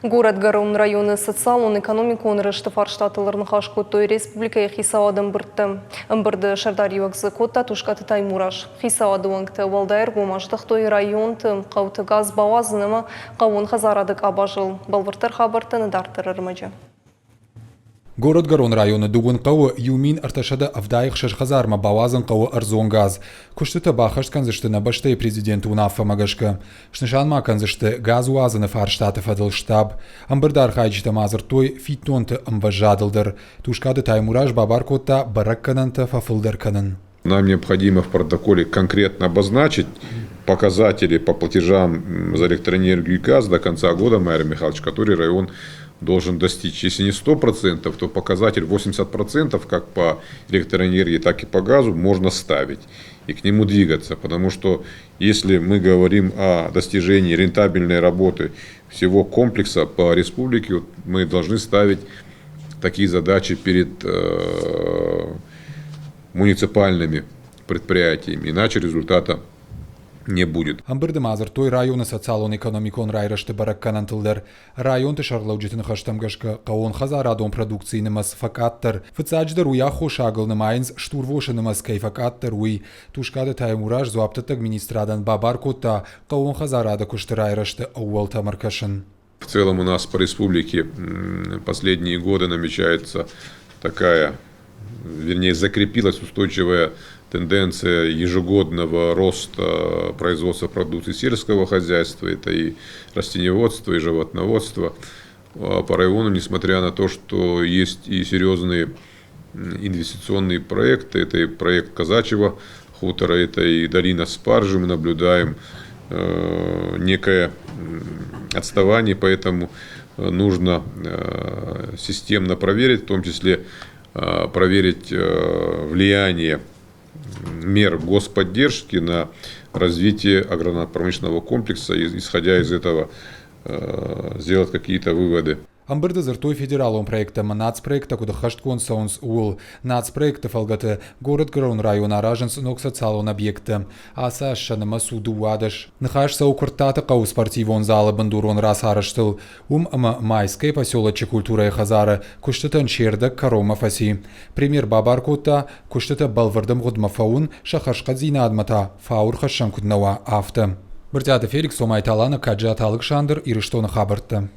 Город Гарун районы социалон экономикон рышты фарштатыларын хашкоттой республика хисауадын біртті. Бірді Шардарью экзекотта тушкаты таймураш. Хисауады оңты валдайыр гомаштықтой район тым қауты газ бауазынымы қауын хазарадық абажыл. Балвыртыр хабартыны дартырыр мәжі. Город Гарун районы дугун қауы юмин арташада авдайық шашхазарма бауазын қауы арзон газ. Күштіті бақышт канзыштына баштай президент унафа магашка. Шнышанма канзышты газ уазыны фарштаты фадыл штаб. Амбырдар хайчыта мазыртой фитонты амбажадылдыр. Тушкады таймураж бабаркотта бараккананты фафылдарканын. Нам необходимо в протоколе конкретно обозначить показатели по платежам за электроэнергию и газ до конца года, Майя Михайлович, который район должен достичь. Если не 100%, то показатель 80% как по электроэнергии, так и по газу можно ставить и к нему двигаться. Потому что если мы говорим о достижении рентабельной работы всего комплекса по республике, мы должны ставить такие задачи перед муниципальными предприятиями, иначе результата не будет. Амбырды мазыртой районы социалон экономикон райрашты баракканантылдар. Район тышарлаучытын хаштамгашка қауын хазарадон продукцийнымыз факаттыр. Фыцадждар уя хошагылны майнз штурвошынымыз кайфакаттыр уй. Тушкады таймураж зуаптыт администрадан бабаркотта қауын хазарады күшті райрашты ауал тамаркашын. В целом у нас по республике последние годы намечается такая, вернее, закрепилась устойчивая тенденция ежегодного роста производства продукции сельского хозяйства, это и растениеводство, и животноводство. По району, несмотря на то, что есть и серьезные инвестиционные проекты, это и проект Казачьего хутора, это и долина Спаржи, мы наблюдаем некое отставание, поэтому нужно системно проверить, в том числе проверить влияние мер господдержки на развитие аграрно-промышленного комплекса, исходя из этого сделать какие-то выводы. Амбырды зыртой федералон проекта нацпроекта куда хашткон саунс уол нацпроекта фалгаты город Гарун район араженс нок социалон объекта. Аса шаныма суду вадыш. Нахашса укртата кау спортивон залы бандурон раз араштыл. Ама майская поселочек культура и хазара куштытан черда карома фаси. Пример бабаркота куштыта балвардам гудмафаун шахашка зина адмата фаур хашан куднава авто. Быртяты Феликс Омайталана Каджат Александр и Риштона Хабарта.